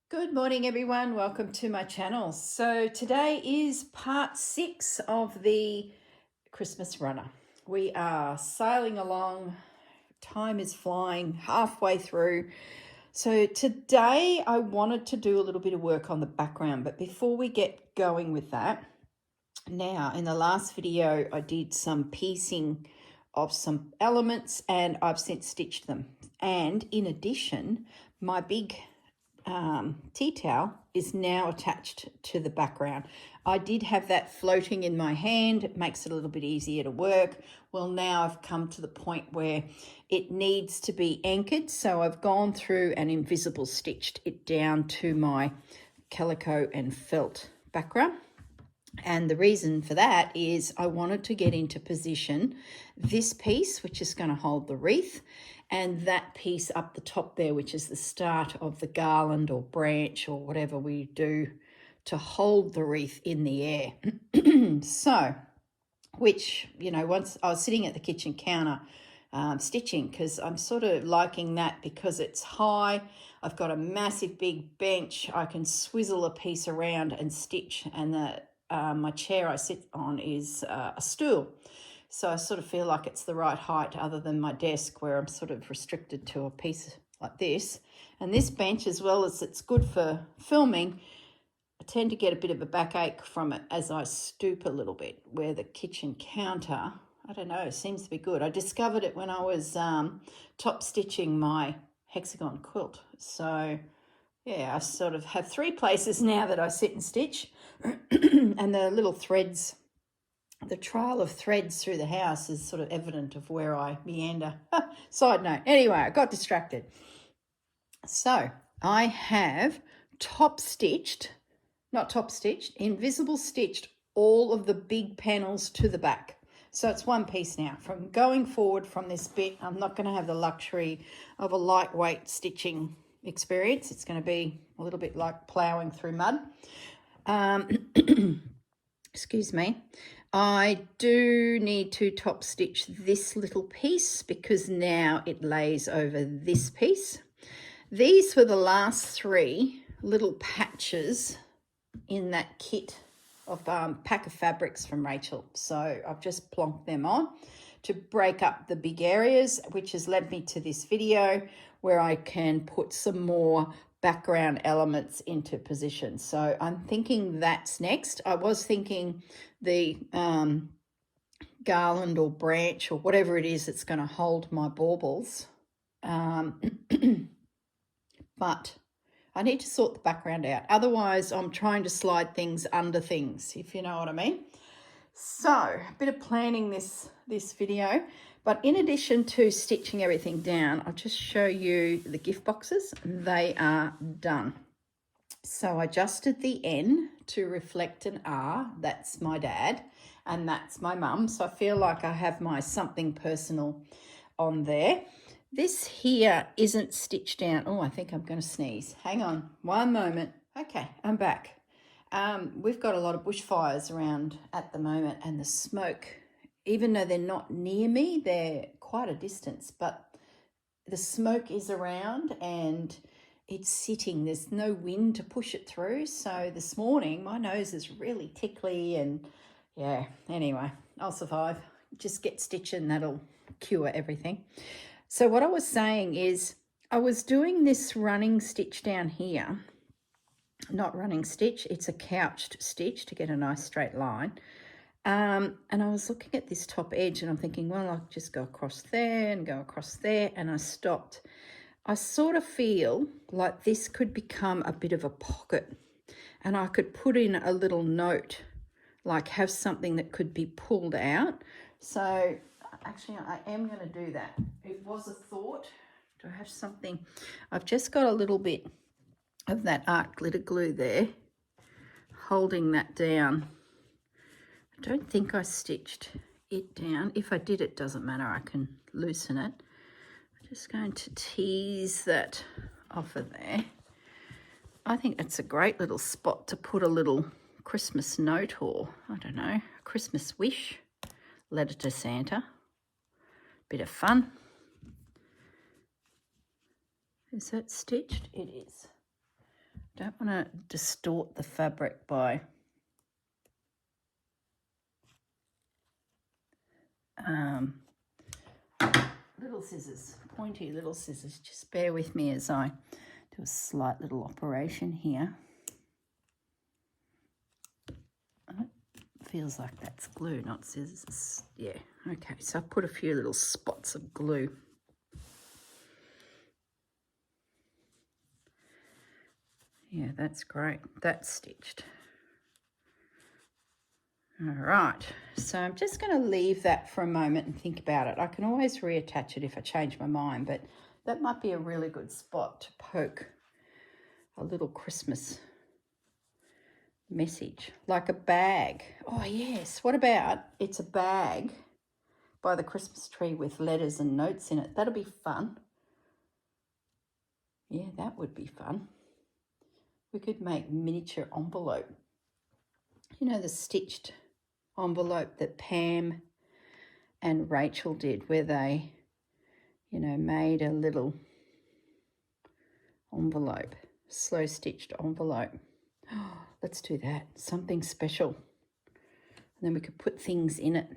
Good morning, everyone. Welcome to my channel. So today is part 6 of the Christmas runner. We are sailing along. Time is flying halfway through. So today I wanted to do a little bit of work on the background, but before we get going with that, now in the last video I did some piecing of some elements and I've since stitched them. And in addition, my big tea towel is now attached to the background. I did have that floating in my hand. It makes it a little bit easier to work. Well, now I've come to the point where it needs to be anchored. So I've gone through and invisible stitched it down to my calico and felt background. And the reason for that is I wanted to get into position this piece, which is going to hold the wreath, and that piece up the top there, which is the start of the garland or branch or whatever we do to hold the wreath in the air. So, which, you know, once I was sitting at the kitchen counter stitching, because I'm sort of liking that because it's high. I've got a massive big bench. I can swizzle a piece around and stitch, and my chair I sit on is a stool. So I sort of feel like it's the right height other than my desk where I'm sort of restricted to a piece like this. And this bench, as well as it's good for filming, I tend to get a bit of a backache from it as I stoop a little bit, where the kitchen counter, I don't know, seems to be good. I discovered it when I was top stitching my hexagon quilt. So yeah, I sort of have 3 places now that I sit and stitch. And the little threads, the trail of threads through the house is sort of evident of where I meander. Side note. Anyway, I got distracted. So I have invisible stitched all of the big panels to the back. So it's one piece now. From going forward from this bit, I'm not going to have the luxury of a lightweight stitching experience. It's going to be a little bit like ploughing through mud. Excuse me. I do need to top stitch this little piece because now it lays over this piece. These were the last 3 little patches in that kit of pack of fabrics from Rachel. So I've just plonked them on to break up the big areas, which has led me to this video where I can put some more background elements into position. So I'm thinking that's next. I was thinking the garland or branch or whatever it is that's going to hold my baubles. But I need to sort the background out. Otherwise, I'm trying to slide things under things, if you know what I mean. So a bit of planning this video. But in addition to stitching everything down, I'll just show you the gift boxes. They are done. So I adjusted the N to reflect an R. That's my dad, and that's my mum. So I feel like I have my something personal on there. This here isn't stitched down. Oh, I think I'm going to sneeze. Hang on one moment. Okay, I'm back. We've got a lot of bushfires around at the moment, and the smoke, even though they're not near me, they're quite a distance, but the smoke is around and it's sitting. There's no wind to push it through. So this morning my nose is really tickly, and yeah, anyway, I'll survive. Just get stitching, that'll cure everything. So what I was saying is I was doing this running stitch down here. Not running stitch, it's a couched stitch to get a nice straight line. And I was looking at this top edge and I'm thinking, well, I'll just go across there and go across there, and I stopped. I sort of feel like this could become a bit of a pocket, and I could put in a little note, like have something that could be pulled out. So actually I am going to do that. It was a thought. Do I have something? I've just got a little bit of that art glitter glue there holding that down. I don't think I stitched it down. If I did, it doesn't matter. I can loosen it. I'm just going to tease that off of there. I think it's a great little spot to put a little Christmas note, or I don't know, a Christmas wish, letter to Santa. Bit of fun. Is that stitched? It is. Don't want to distort the fabric by little scissors, pointy little scissors. Just bear with me as I do a slight little operation here. Feels like that's glue, not scissors. Yeah, okay, so I put a few little spots of glue. Yeah, that's great. That's stitched. All right, so I'm just going to leave that for a moment and think about it. I can always reattach it if I change my mind, but that might be a really good spot to poke a little Christmas message, like a bag. Oh yes, what about it's a bag by the Christmas tree with letters and notes in it? That'll be fun. Yeah, that would be fun. We could make miniature envelope. You know, the stitched envelope that Pam and Rachel did, where they, you know, made a little envelope, slow stitched envelope. Oh, let's do that, something special. And then we could put things in it.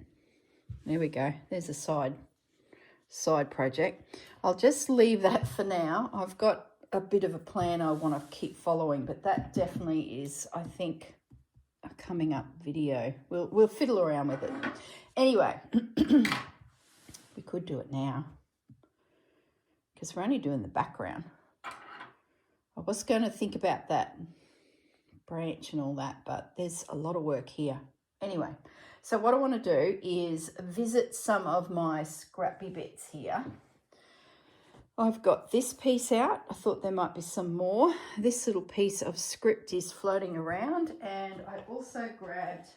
There we go, there's a side project. I'll just leave that for now. I've got a bit of a plan I want to keep following, but that definitely is, I think, a coming up video. We'll fiddle around with it. Anyway, we could do it now because we're only doing the background. I was going to think about that branch and all that, but there's a lot of work here. Anyway, so what I want to do is visit some of my scrappy bits here. I've got this piece out. I thought there might be some more. This little piece of script is floating around, and I also grabbed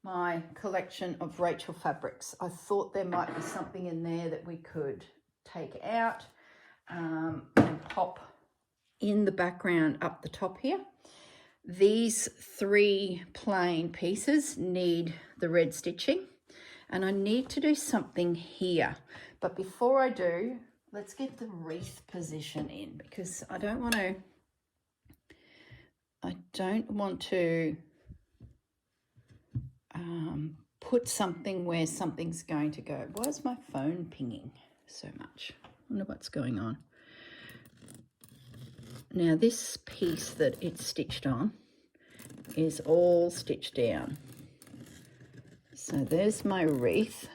my collection of Rachel fabrics. I thought there might be something in there that we could take out and pop in the background up the top here. These 3 plain pieces need the red stitching, and I need to do something here. But before I do, let's get the wreath position in, because I don't want to put something where something's going to go. Why is my phone pinging so much? I wonder what's going on. Now this piece that it's stitched on is all stitched down. So there's my wreath.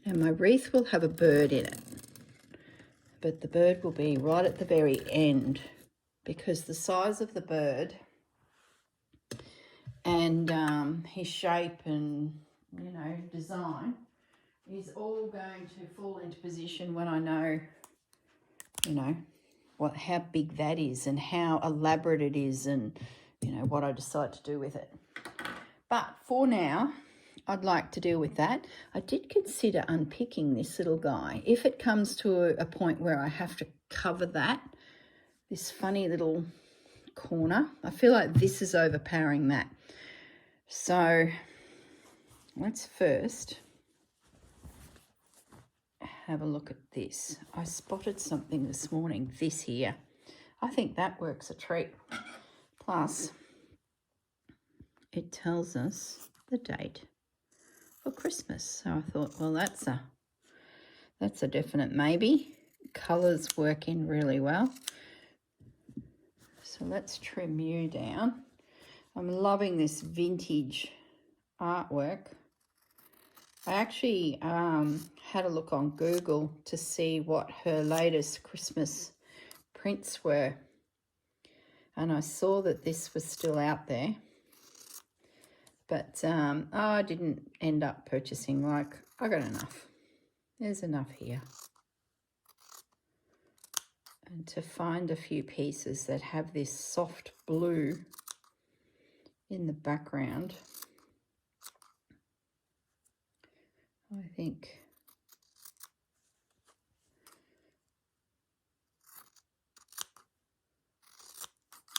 And my wreath will have a bird in it, but the bird will be right at the very end, because the size of the bird and his shape and, you know, design is all going to fall into position when I know, you know, how big that is and how elaborate it is, and, you know, what I decide to do with it. But for now, I'd like to deal with that. I did consider unpicking this little guy. If it comes to a point where I have to cover that, this funny little corner, I feel like this is overpowering that. So let's first have a look at this. I spotted something this morning, this here. I think that works a treat. Plus, it tells us the date for Christmas. So I thought, well, that's a definite maybe. Colours work in really well. So let's trim you down. I'm loving this vintage artwork. I actually had a look on Google to see what her latest Christmas prints were, and I saw that this was still out there. But I didn't end up purchasing. Like, I got enough. There's enough here. And to find a few pieces that have this soft blue in the background, I think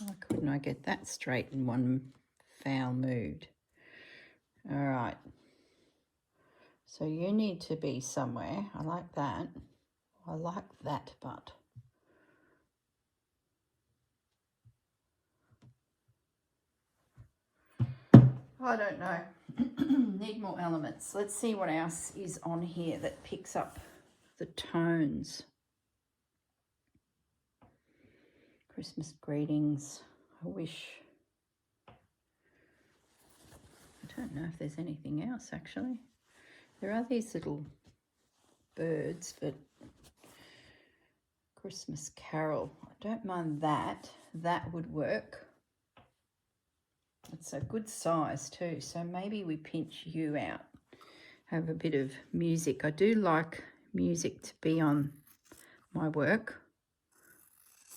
why couldn't I get that straight in one foul mood? All right, so you need to be somewhere. I like that. I like that, but I don't know. Need more elements. Let's see what else is on here that picks up the tones. Christmas greetings. I wish. I don't know if there's anything else actually. There are these little birds, but Christmas carol. I don't mind that. That would work. It's a good size too, so maybe we pinch you out. Have a bit of music. I do like music to be on my work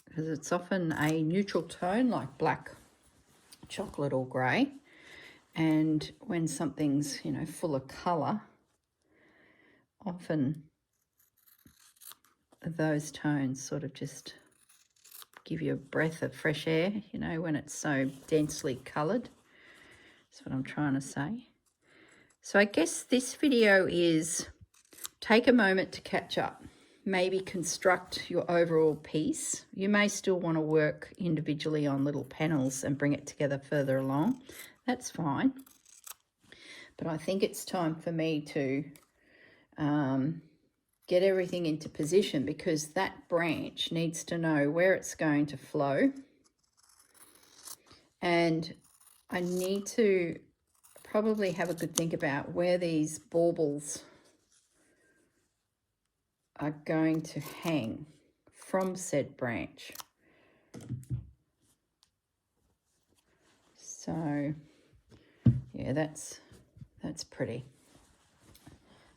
because it's often a neutral tone like black, chocolate or grey. And when something's, you know, full of colour, often those tones sort of just give you a breath of fresh air, you know, when it's so densely coloured. That's what I'm trying to say. So I guess this video is take a moment to catch up. Maybe construct your overall piece. You may still want to work individually on little panels and bring it together further along. That's fine. But I think it's time for me to get everything into position because that branch needs to know where it's going to flow. And I need to probably have a good think about where these baubles are going to hang from said branch. So yeah, that's pretty.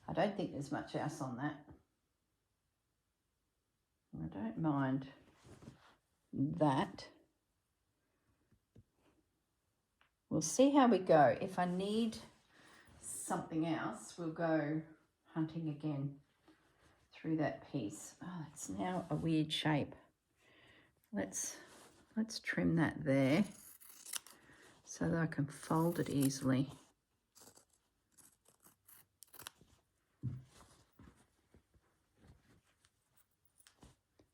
I don't think there's much else on that. I don't mind that. We'll see how we go. If I need something else, we'll go hunting again through that piece. Oh, it's now a weird shape. Let's trim that there so that I can fold it easily.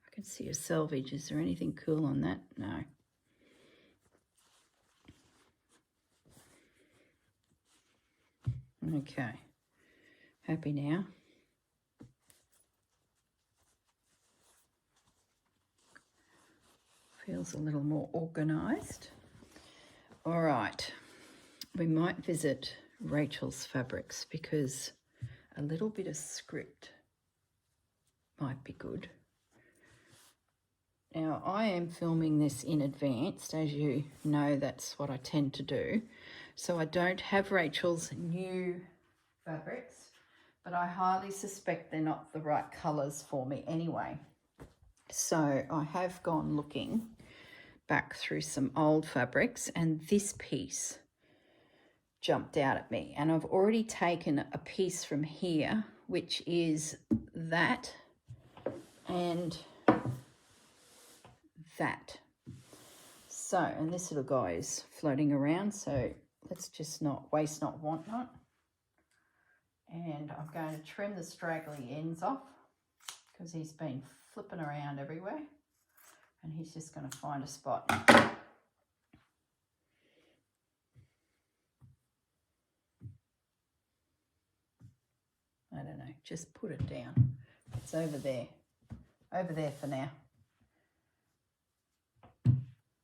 I can see a selvage. Is there anything cool on that? No. Okay. Happy now. Feels a little more organised. All right. We might visit Rachel's Fabrics because a little bit of script might be good. Now, I am filming this in advance. As you know, that's what I tend to do. So I don't have Rachel's new fabrics, but I highly suspect they're not the right colours for me anyway. So I have gone looking back through some old fabrics, and this piece jumped out at me. And I've already taken a piece from here, which is that and that. So, and this little guy is floating around, so let's just not waste not, want not. And I'm going to trim the straggly ends off because he's been flipping around everywhere and he's just going to find a spot. I don't know, just put it down. It's over there for now.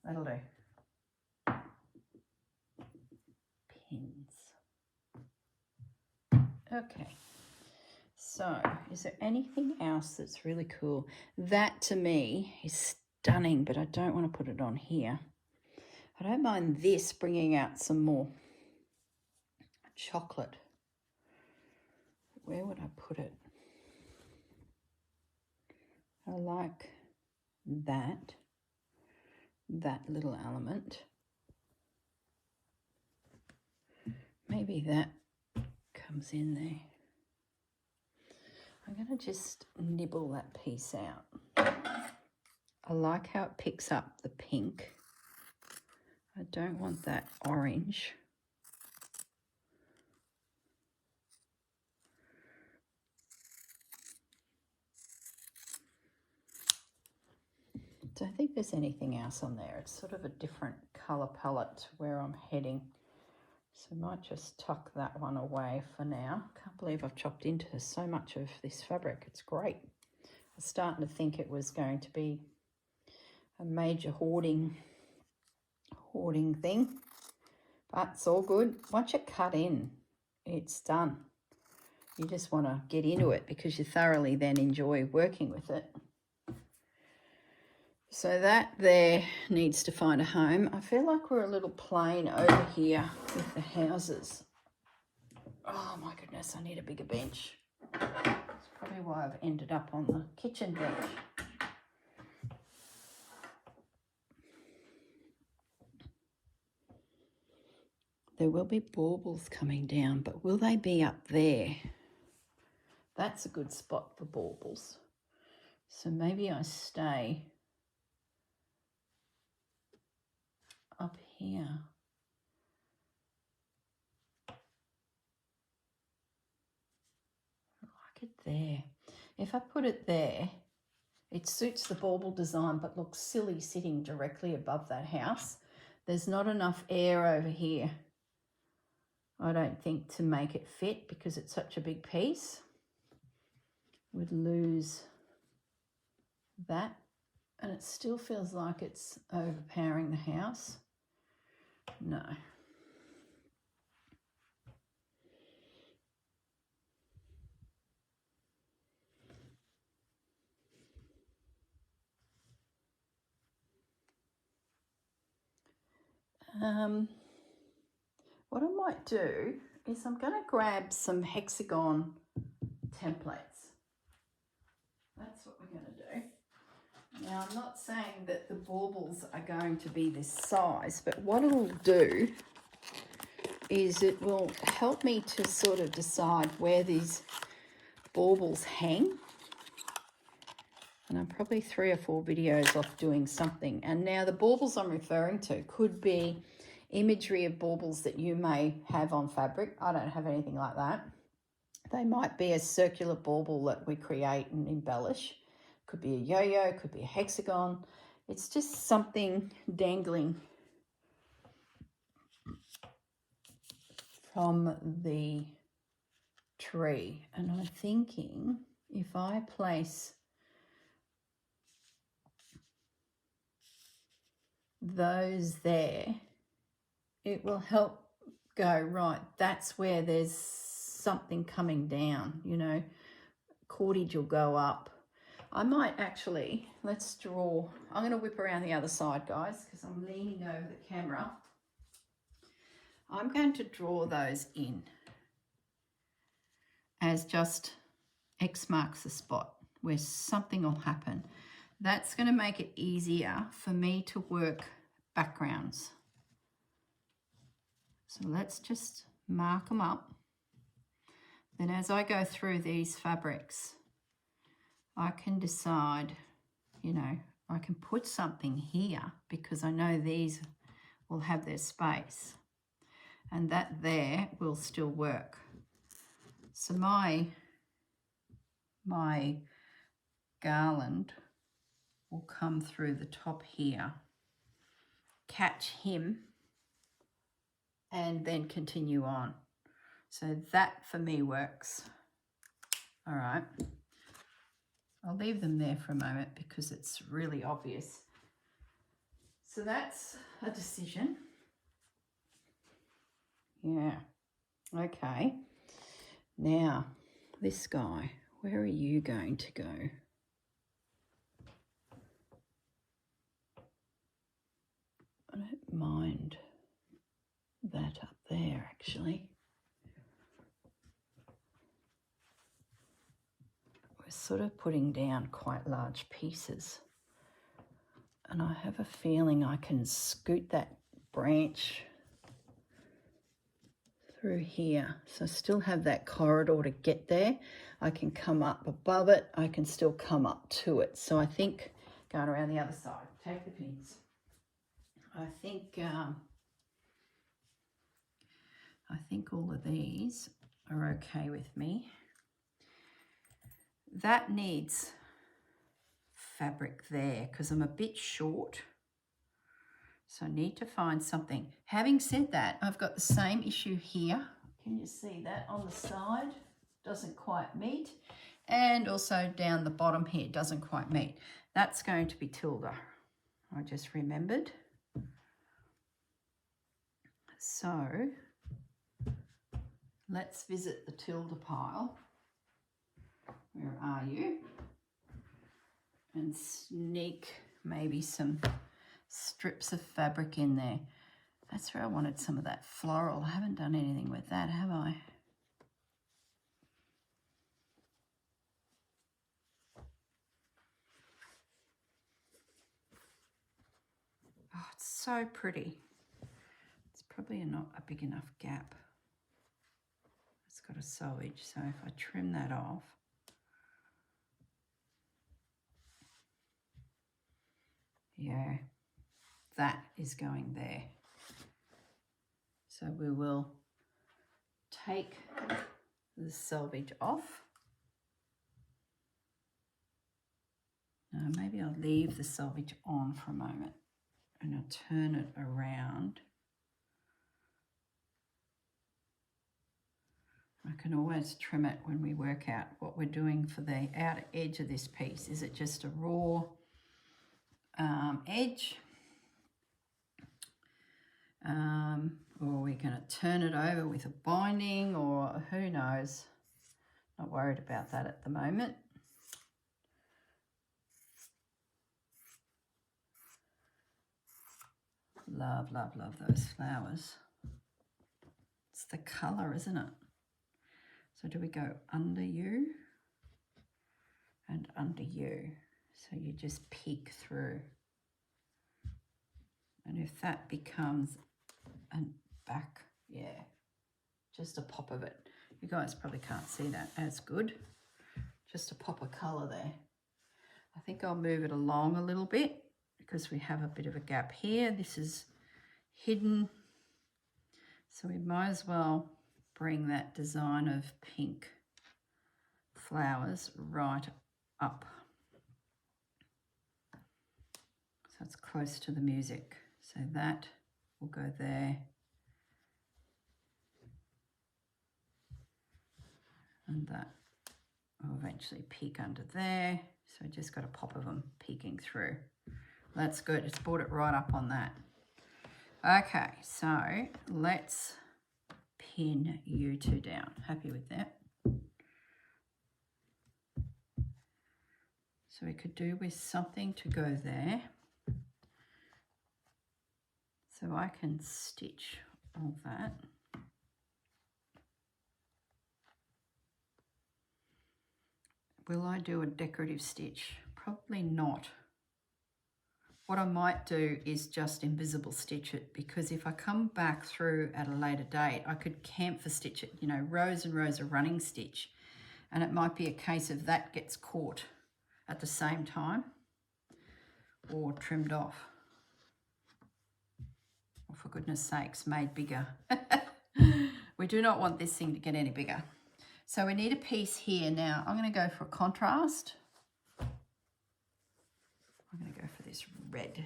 That'll do. Pins. Okay. So, is there anything else that's really cool? That to me is stunning, but I don't want to put it on here. I don't mind this bringing out some more chocolate. Where would I put it? I like that little element. Maybe that comes in there. I'm going to just nibble that piece out. I like how it picks up the pink. I don't want that orange. Don't think there's anything else on there. It's sort of a different colour palette to where I'm heading. So I might just tuck that one away for now. Can't believe I've chopped into so much of this fabric. It's great. I was starting to think it was going to be a major hoarding thing, but it's all good. Once you cut in, it's done. You just want to get into it because you thoroughly then enjoy working with it. So that there needs to find a home. I feel like we're a little plain over here with the houses. Oh my goodness, I need a bigger bench. That's probably why I've ended up on the kitchen bench. There will be baubles coming down, but will they be up there? That's a good spot for baubles. So maybe I stay up here. I like it there. If I put it there, it suits the bauble design but looks silly sitting directly above that house. There's not enough air over here, I don't think, to make it fit because it's such a big piece. Would lose that, and it still feels like it's overpowering the house. No. What I might do is I'm going to grab some hexagon templates. That's what we're going to do. Now, I'm not saying that the baubles are going to be this size, but what it'll do is it will help me to sort of decide where these baubles hang. And I'm probably 3 or 4 videos off doing something. And now the baubles I'm referring to could be imagery of baubles that you may have on fabric. I don't have anything like that. They might be a circular bauble that we create and embellish. Could be a yo-yo, could be a hexagon. It's just something dangling from the tree. And I'm thinking if I place those there, it will help go, right, that's where there's something coming down, you know, cordage will go up. I might actually, let's draw, I'm going to whip around the other side, guys, because I'm leaning over the camera. I'm going to draw those in as just X marks the spot where something will happen. That's going to make it easier for me to work backgrounds. So let's just mark them up. Then as I go through these fabrics, I can decide, you know, I can put something here because I know these will have their space and that there will still work. So my garland will come through the top here, catch him, and then continue on. So that for me works. All right. I'll leave them there for a moment because it's really obvious. So that's a decision. Yeah. Okay. Now, this guy, where are you going to go? I don't mind that up there, actually. We're sort of putting down quite large pieces. And I have a feeling I can scoot that branch through here. So I still have that corridor to get there. I can come up above it. I can still come up to it. So I think going around the other side, take the pins. I think all of these are okay with me. That needs fabric there because I'm a bit short. So I need to find something. Having said that, I've got the same issue here. Can you see that on the side? Doesn't quite meet. And also down the bottom here, doesn't quite meet. That's going to be tilde. I just remembered. So let's visit the tilde pile. Where are you? And sneak maybe some strips of fabric in there. That's where I wanted some of that floral. I haven't done anything with that, have I? Oh, it's so pretty. It's probably not a big enough gap. It's got a selvage, so if I trim that off, yeah, that is going there. So we will take the selvage off. Maybe I'll leave the selvage on for a moment and I'll turn it around. I can always trim it when we work out what we're doing for the outer edge of this piece. Is it just a raw edge? Or are we going to turn it over with a binding, or who knows? Not worried about that at the moment. Love, love, love those flowers. It's the colour, isn't it? So do we go under you and under you? So you just peek through. And if that becomes a back, yeah, just a pop of it. You guys probably can't see that as good. Just a pop of colour there. I think I'll move it along a little bit because we have a bit of a gap here. This is hidden. So we might as well bring that design of pink flowers right up. So it's close to the music. So that will go there. And that will eventually peek under there. So just got a pop of them peeking through. That's good. It's brought it right up on that. Okay, so let's pin you two down. Happy with that? So we could do with something to go there. So I can stitch all that. Will I do a decorative stitch? Probably not. What I might do is just invisible stitch it, because if I come back through at a later date, I could camphor stitch it, you know, rows and rows of running stitch. And it might be a case of that gets caught at the same time or trimmed off. Or for goodness sakes, made bigger. We do not want this thing to get any bigger. So we need a piece here. Now I'm going to go for a contrast. I'm going to go for this red.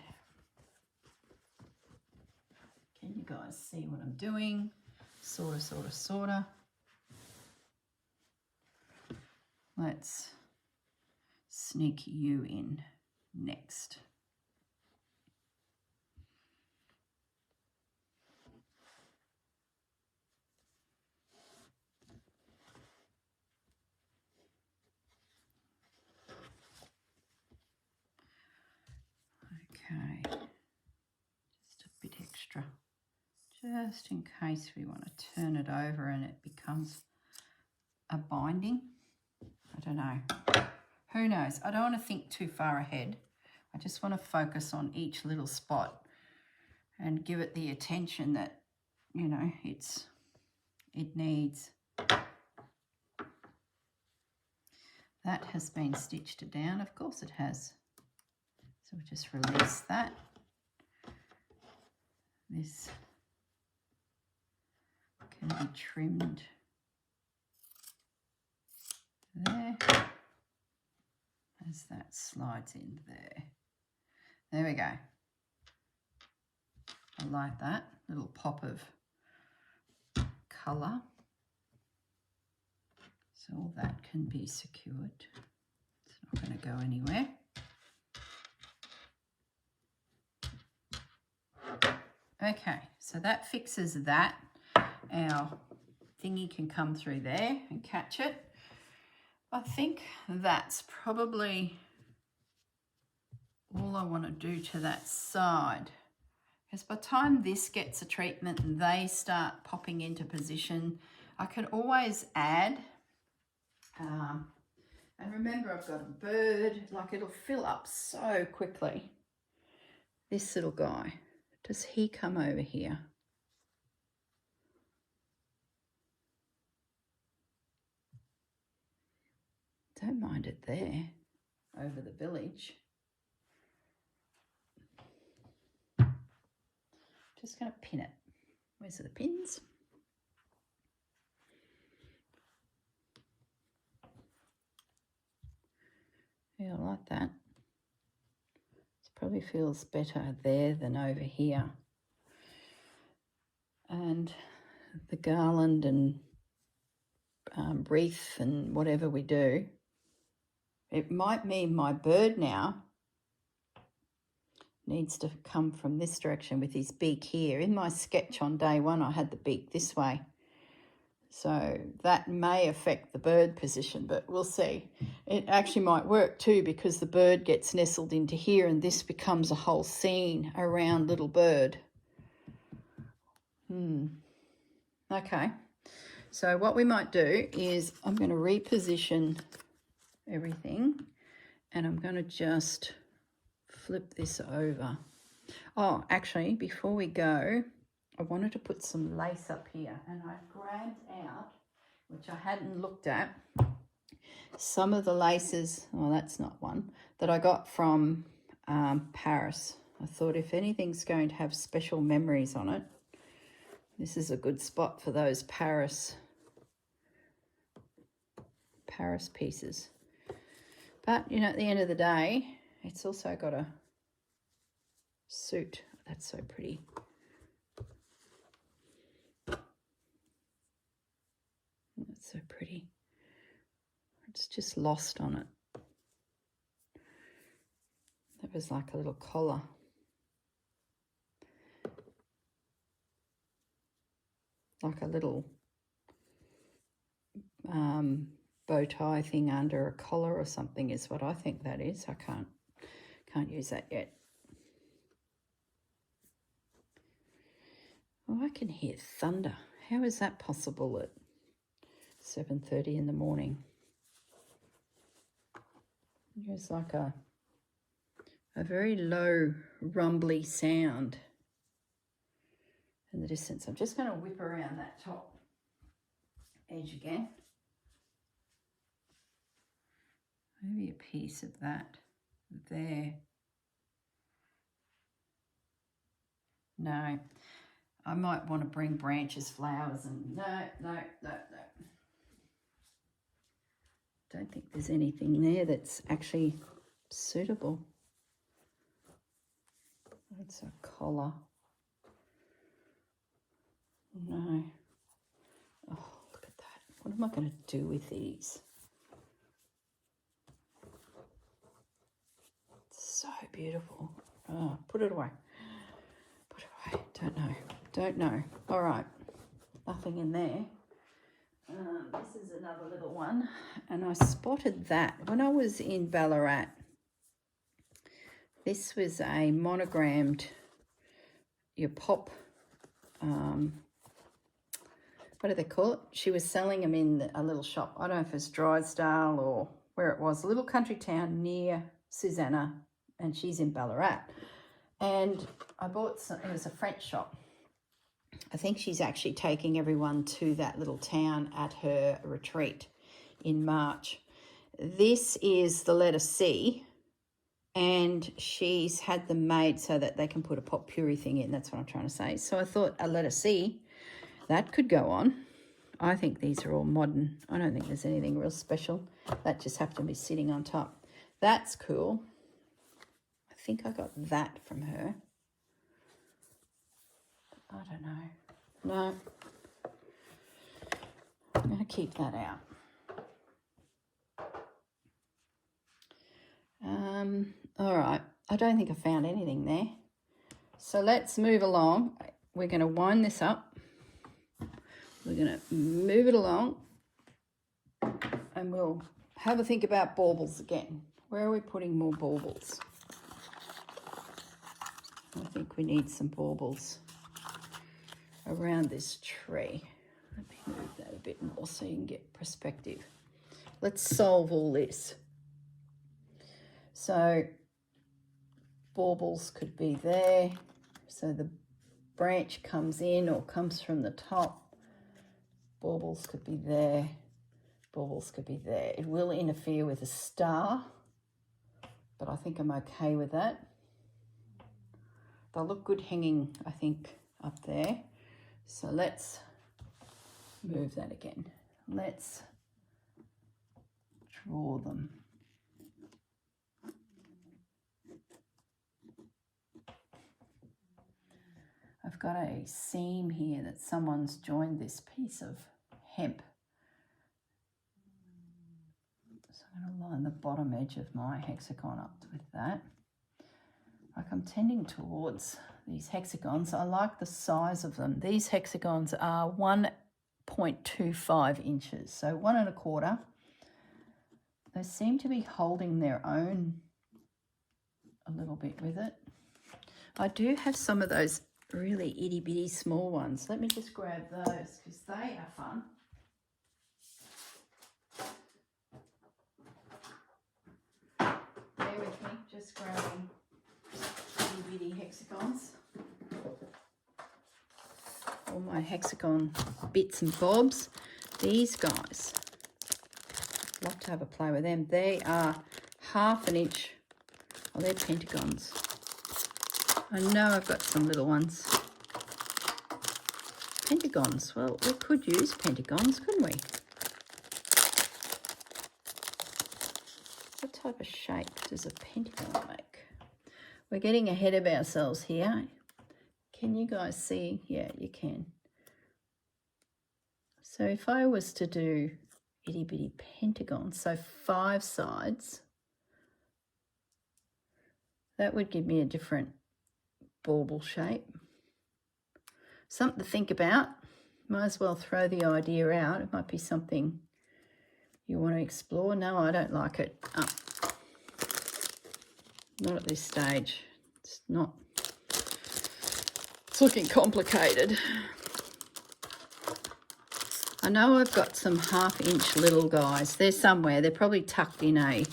Can you guys see what I'm doing? Sorta, sorta, sorta. Let's sneak you in next. Okay, just a bit extra, just in case we want to turn it over and it becomes a binding. I don't know. Who knows? I don't want to think too far ahead. I just want to focus on each little spot and give it the attention that, you know, it needs. That has been stitched down. Of course it has. So we'll just release that. This can be trimmed there as that slides in there. There we go. I like that little pop of colour. So all that can be secured. It's not going to go anywhere. Okay, so that fixes that. Our thingy can come through there and catch it. I think that's probably all I want to do to that side. Because by the time this gets a treatment and they start popping into position, I can always add. And remember, I've got a bird, like it'll fill up so quickly. This little guy, does he come over here? Don't mind it there, over the village. Just going to pin it. Where's the pins? Yeah, I like that. It probably feels better there than over here. And the garland and wreath and whatever we do, it might mean my bird now needs to come from this direction with his beak here. In my sketch on day one, I had the beak this way. So that may affect the bird position, but we'll see. It actually might work too, because the bird gets nestled into here and this becomes a whole scene around little bird. Okay. So what we might do is I'm going to reposition everything and I'm going to just flip this over. Oh, actually, before we go, I wanted to put some lace up here, and I grabbed out, which I hadn't looked at, some of the laces, oh, that's not one, that I got from Paris. I thought if anything's going to have special memories on it, this is a good spot for those Paris pieces. But, you know, at the end of the day, it's also got a suit. That's so pretty. That's so pretty. It's just lost on it. That was like a little collar. Like a little bow tie thing under a collar or something is what I think that is. I can't use that yet. Oh, I can hear thunder. How is that possible at 7:30 in the morning? There's like a very low rumbly sound in the distance. I'm just going to whip around that top edge again. Maybe a piece of that there. No, I might want to bring branches, flowers, and no. Don't think there's anything there that's actually suitable. That's a collar. No. Oh, look at that. What am I going to do with these? It's so beautiful. Oh, put it away. Put it away. Don't know. All right. Nothing in there. This is another little one. And I spotted that when I was in Ballarat. This was a monogrammed, you pop, what do they call it? She was selling them in a little shop. I don't know if it's Drysdale or where it was, a little country town near Susanna, and she's in Ballarat. And I bought some, it was a French shop. I think she's actually taking everyone to that little town at her retreat in March. This is the letter C, and she's had them made so that they can put a pot puree thing in. That's what I'm trying to say. So I thought a letter C, that could go on. I think these are all modern. I don't think there's anything real special. That just happened to be sitting on top. That's cool. I think I got that from her. I don't know. No. I'm going to keep that out. All right. I don't think I found anything there. So let's move along. We're going to wind this up. We're going to move it along. And we'll have a think about baubles again. Where are we putting more baubles? I think we need some baubles around this tree. Let me move that a bit more so you can get perspective. Let's solve all this. So baubles could be there. So the branch comes in or comes from the top. Baubles could be there. Baubles could be there. It will interfere with a star, but I think I'm okay with that. They'll look good hanging, I think, up there. So let's move that again. Let's draw them. I've got a seam here that someone's joined this piece of hemp. So I'm going to line the bottom edge of my hexagon up with that. Like I'm tending towards these hexagons. I like the size of them. These hexagons are 1.25 inches, so 1 1/4. They seem to be holding their own a little bit with it. I do have some of those really itty bitty small ones. Let me just grab those because they are fun. Bear with me, just grabbing itty bitty hexagons. All my hexagon bits and bobs. These guys, love to have a play with them. They are 1/2 inch. Oh, they're pentagons. I know I've got some little ones. Pentagons. Well, we could use pentagons, couldn't we? What type of shape does a pentagon make? We're getting ahead of ourselves here. Can you guys see? Yeah, you can. So if I was to do itty bitty pentagons, so 5 sides, that would give me a different bauble shape. Something to think about. Might as well throw the idea out. It might be something you want to explore. No, I don't like it. Not at this stage. It's not. It's looking complicated. I know I've got some 1/2 inch little guys. They're somewhere. They're probably tucked in a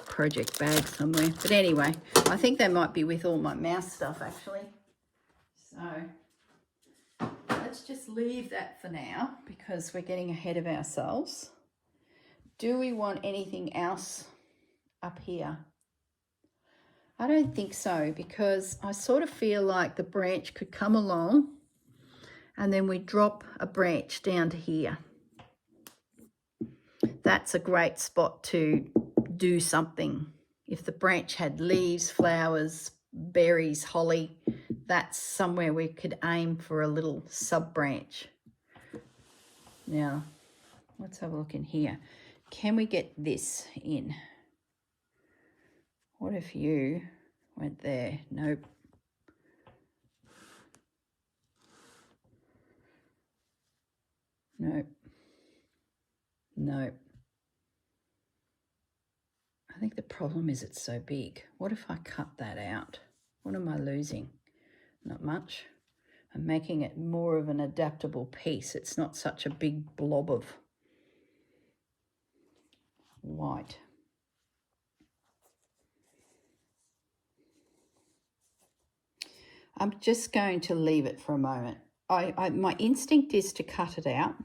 project bag somewhere. But anyway, I think they might be with all my mouse stuff actually. So let's just leave that for now because we're getting ahead of ourselves. Do we want anything else up here? I don't think so because I sort of feel like the branch could come along and then we drop a branch down to here. That's a great spot to do something. If the branch had leaves, flowers, berries, holly, that's somewhere we could aim for a little sub branch. Now, let's have a look in here. Can we get this in? What if you went there? Nope. Nope. Nope. I think the problem is it's so big. What if I cut that out? What am I losing? Not much. I'm making it more of an adaptable piece. It's not such a big blob of white. I'm just going to leave it for a moment. My instinct is to cut it out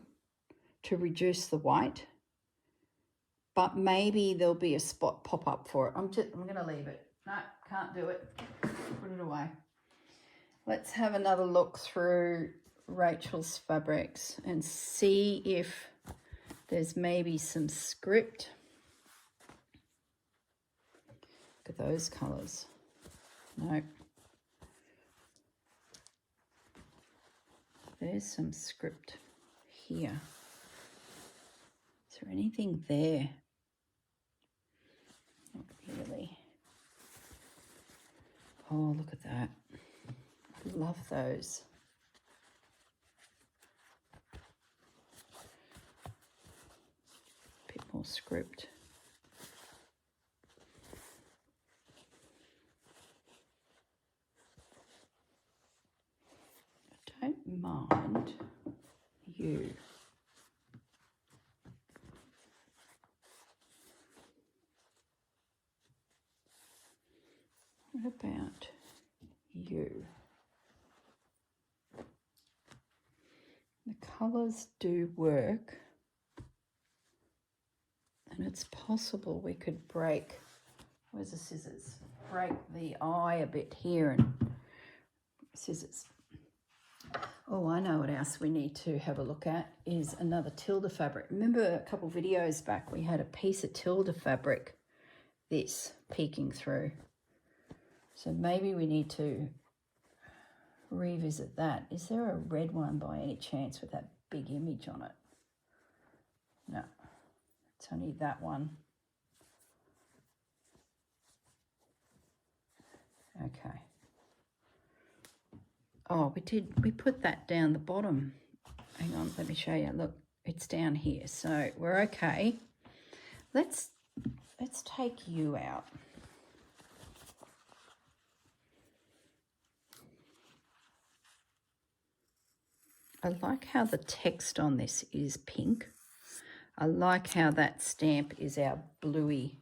to reduce the white, but maybe there'll be a spot pop up for it. I'm going to leave it. No, can't do it. Put it away. Let's have another look through Rachel's fabrics and see if there's maybe some script. Look at those colours. Nope. There's some script here. Is there anything there? Not really. Oh, look at that. I love those. A bit more script. I don't mind you. What about you? The colours do work, and it's possible we could break, where's the scissors? Break the eye a bit here and scissors. Oh, I know what else we need to have a look at is another Tilda fabric. Remember a couple videos back we had a piece of Tilda fabric, this peeking through. So maybe we need to revisit that. Is there a red one by any chance with that big image on it? No, it's only that one. Okay. Oh, we put that down the bottom. Hang on, let me show you. Look, it's down here. So we're okay. Let's take you out. I like how the text on this is pink. I like how that stamp is our bluey,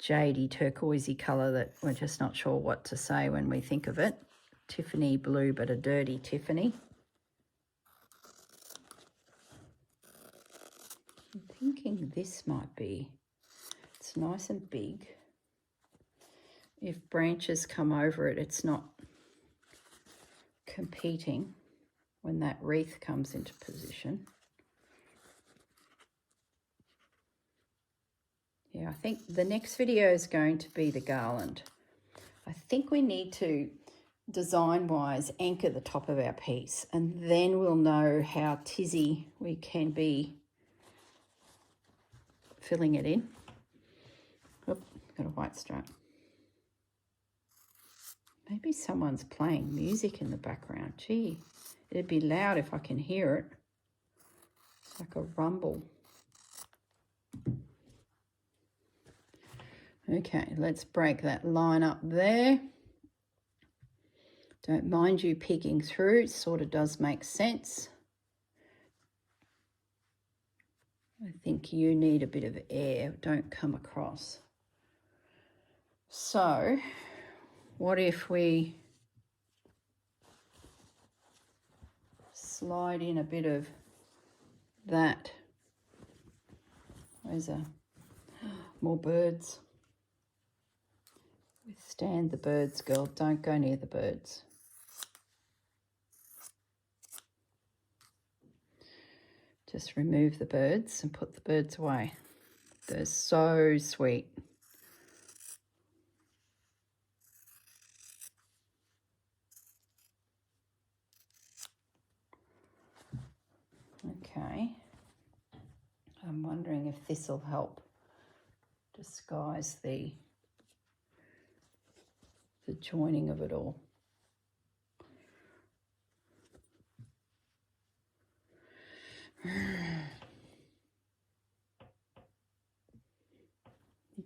jadey, turquoisey colour that we're just not sure what to say when we think of it. Tiffany blue, but a dirty Tiffany. I'm thinking this might be, it's nice and big. If branches come over it, it's not competing when that wreath comes into position. Yeah, I think the next video is going to be the garland. I think we need to, design-wise, anchor the top of our piece, and then we'll know how tizzy we can be filling it in. Oop, got a white stripe. Maybe someone's playing music in the background. Gee, it'd be loud if I can hear it. It's like a rumble. Okay, let's break that line up there. Don't mind you peeking through, it sort of does make sense. I think you need a bit of air, don't come across. So, what if we slide in a bit of that? Where's more birds? Withstand the birds, girl. Don't go near the birds. Just remove the birds and put the birds away. They're so sweet. Okay. I'm wondering if this will help disguise the joining of it all.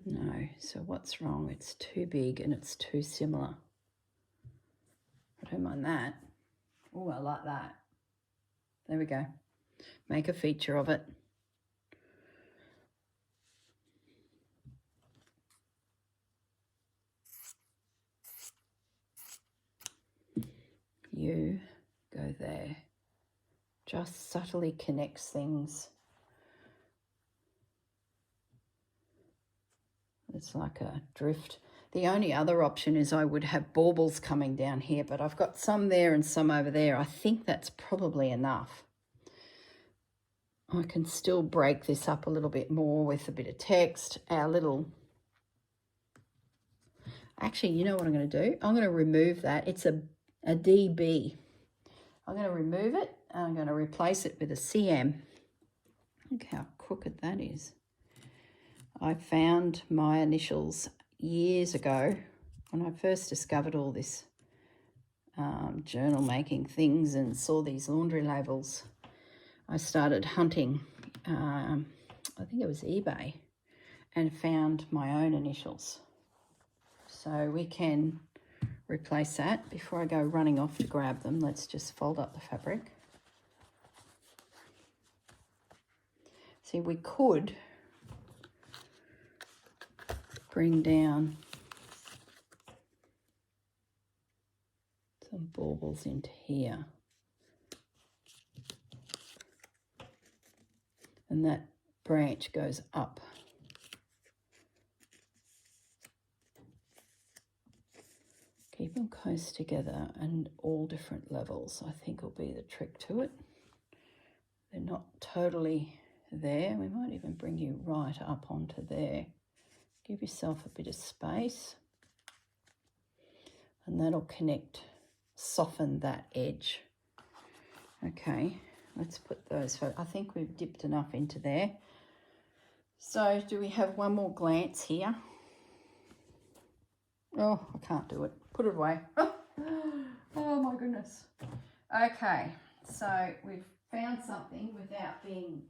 No, so what's wrong? It's too big and it's too similar. I don't mind that. Oh, I like that. There we go. Make a feature of it. You go there. Just subtly connects things. It's like a drift. The only other option is I would have baubles coming down here, but I've got some there and some over there. I think that's probably enough. I can still break this up a little bit more with a bit of text. Our little... Actually, you know what I'm going to do? I'm going to remove that. It's a DB. I'm going to remove it and I'm going to replace it with a CM. Look how crooked that is. I found my initials years ago when I first discovered all this journal making things and saw these laundry labels. I started hunting, I think it was eBay, and found my own initials. So we can replace that. Before I go running off to grab them, let's just fold up the fabric. See, we could bring down some baubles into here. And that branch goes up. Keep them close together and all different levels, I think will be the trick to it. They're not totally there. We might even bring you right up onto there. Give yourself a bit of space. And that'll connect, soften that edge. Okay, let's put those, I think we've dipped enough into there. So do we have one more glance here? Oh, I can't do it. Put it away. Oh my goodness. Okay, so we've found something without being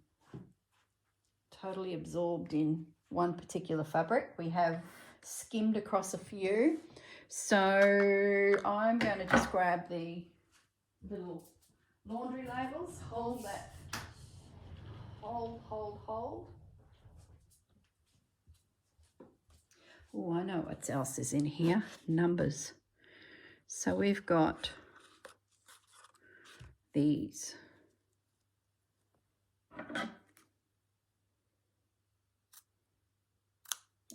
totally absorbed in one particular fabric. We have skimmed across a few. So I'm going to just grab the little laundry labels. Hold that. Hold. Oh, I know what else is in here. Numbers. So we've got these.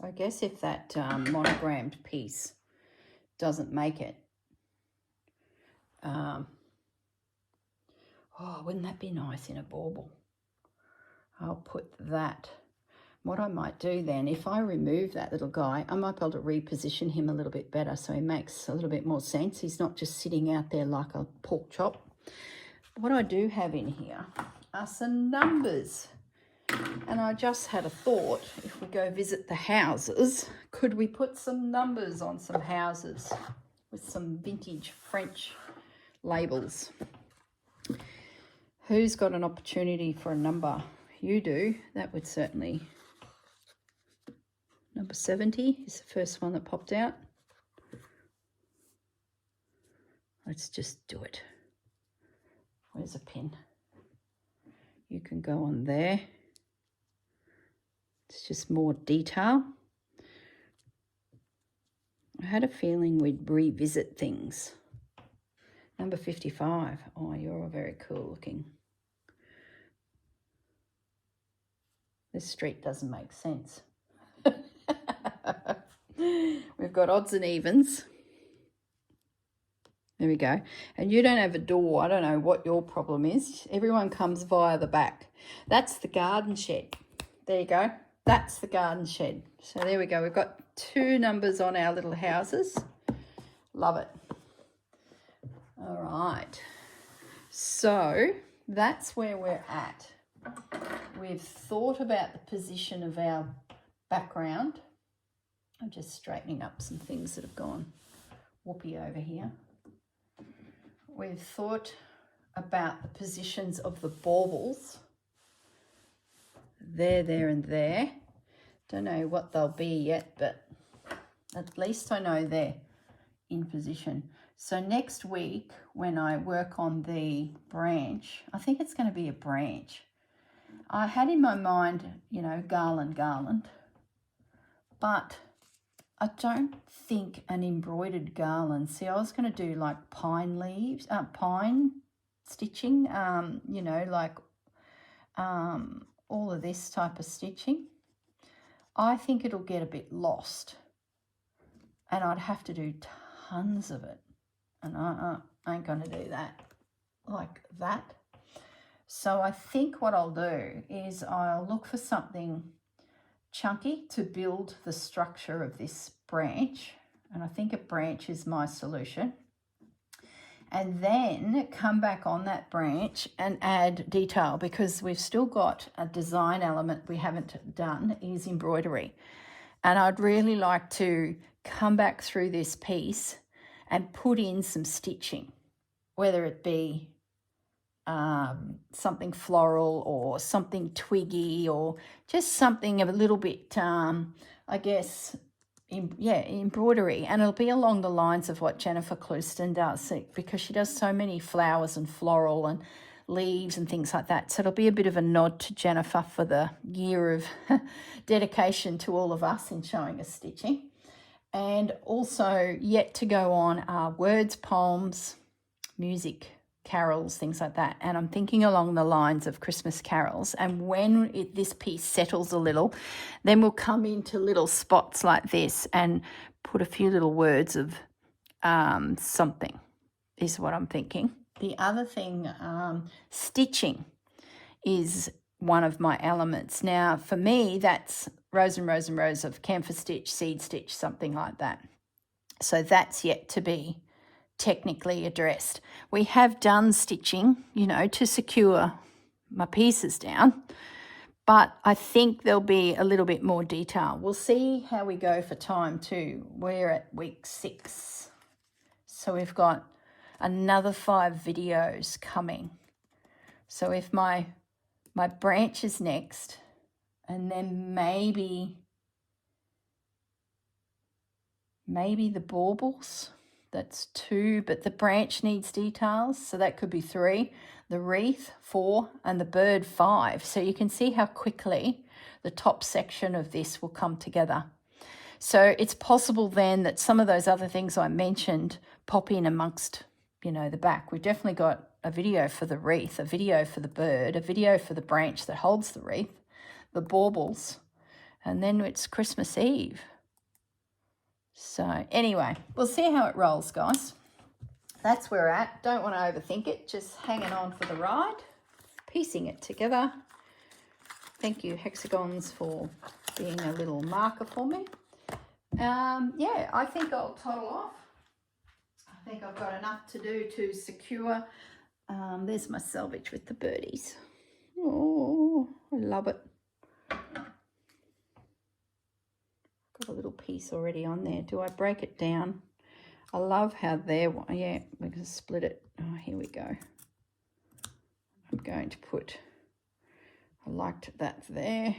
I guess if that monogrammed piece doesn't make it, oh, wouldn't that be nice in a bauble? I'll put that. What I might do then, if I remove that little guy, I might be able to reposition him a little bit better so he makes a little bit more sense. He's not just sitting out there like a pork chop. What I do have in here are some numbers. And I just had a thought, if we go visit the houses, could we put some numbers on some houses with some vintage French labels? Who's got an opportunity for a number? You do. That would certainly... Number 70 is the first one that popped out. Let's just do it. Where's a pin? You can go on there. It's just more detail. I had a feeling we'd revisit things. Number 55. Oh, you're very cool looking. This street doesn't make sense. We've got odds and evens. There we go. And you don't have a door. I don't know what your problem is. Everyone comes via the back. That's the garden shed. There you go. That's the garden shed. So there we go. We've got two numbers on our little houses. Love it. All right. So that's where we're at. We've thought about the position of our background. I'm just straightening up some things that have gone whoopee over here. We've thought about the positions of the baubles. There, and there. Don't know what they'll be yet, but at least I know they're in position. So next week, when I work on the branch, I think it's going to be a branch. I had in my mind, you know, garland, but I don't think an embroidered garland. See, I was going to do like pine leaves, pine stitching, you know, like all of this type of stitching. I think it'll get a bit lost and I'd have to do tons of it. And I ain't going to do that like that. So I think what I'll do is I'll look for something chunky to build the structure of this branch. And I think a branch is my solution. and then come back on that branch and add detail, because we've still got a design element we haven't done, is embroidery. And I'd really like to come back through this piece and put in some stitching, whether it be something floral or something twiggy, or just something a little bit, I guess, embroidery. And it'll be along the lines of what Jennifer Clouston does, because she does so many flowers and floral and leaves and things like that. So it'll be a bit of a nod to Jennifer for the year of dedication to all of us in showing us stitching. And also yet to go on are words, poems, music, carols, things like that. And I'm thinking along the lines of Christmas carols. And when this piece settles a little, then we'll come into little spots like this and put a few little words of something, is what I'm thinking. The other thing, stitching is one of my elements. Now, for me, that's rows and rows and rows of camphor stitch, seed stitch, something like that. So that's yet to be technically addressed. We have done stitching, to secure my pieces down, but I think there'll be a little bit more detail. We'll see how we go for time too. We're at week 6, so we've got another 5 videos coming. So if my branch is next, and then maybe the baubles, that's 2, but the branch needs details, so that could be 3, the wreath 4, and the bird 5. So you can see how quickly the top section of this will come together. So it's possible then that some of those other things I mentioned pop in amongst, the back. We've definitely got a video for the wreath, a video for the bird, a video for the branch that holds the wreath, the baubles, and then it's Christmas Eve. So anyway, we'll see how it rolls, guys. That's where we're at. Don't want to overthink it. Just hanging on for the ride, piecing it together. Thank you, hexagons, for being a little marker for me. Yeah, I think I'll toddle off. I think I've got enough to do to secure. There's my selvage with the birdies. Oh, I love it. Got a little piece already on there. Do I break it down? I love how they're, yeah, we're going to split it. Oh, here we go. I'm going to put, I liked that there.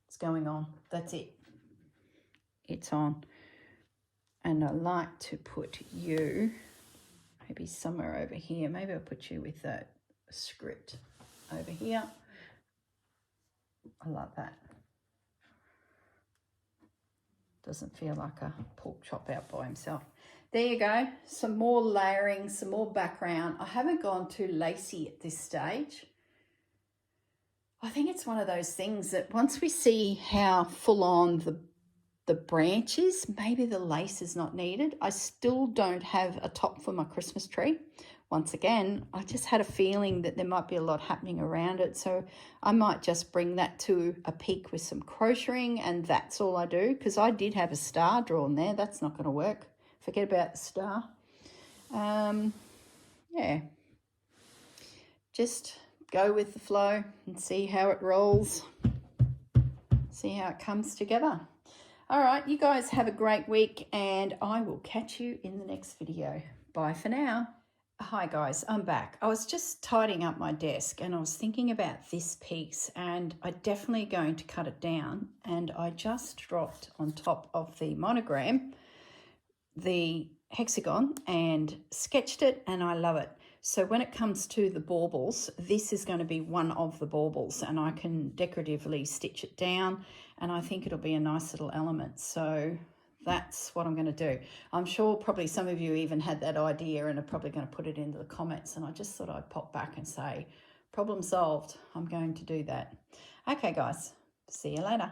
It's going on. That's it. It's on. And I like to put you maybe somewhere over here. Maybe I'll put you with that script over here. I like that. Doesn't feel like a pork chop out by himself. There you go. Some more layering, some more background. I haven't gone too lacy at this stage. I think it's one of those things that once we see how full on the branch is, maybe the lace is not needed. I still don't have a top for my Christmas tree. Once again, I just had a feeling that there might be a lot happening around it. So I might just bring that to a peak with some crocheting, and that's all I do, because I did have a star drawn there. That's not going to work. Forget about the star. Yeah. Just go with the flow and see how it rolls. See how it comes together. All right, you guys have a great week, and I will catch you in the next video. Bye for now. Hi guys, I'm back. I was just tidying up my desk and I was thinking about this piece, and I'm definitely going to cut it down, and I just dropped on top of the monogram the hexagon and sketched it, and I love it. So when it comes to the baubles, this is going to be one of the baubles, and I can decoratively stitch it down, and I think it'll be a nice little element. So that's what I'm going to do. I'm sure probably some of you even had that idea and are probably going to put it into the comments, and I just thought I'd pop back and say, problem solved. I'm going to do that. Okay, guys, see you later.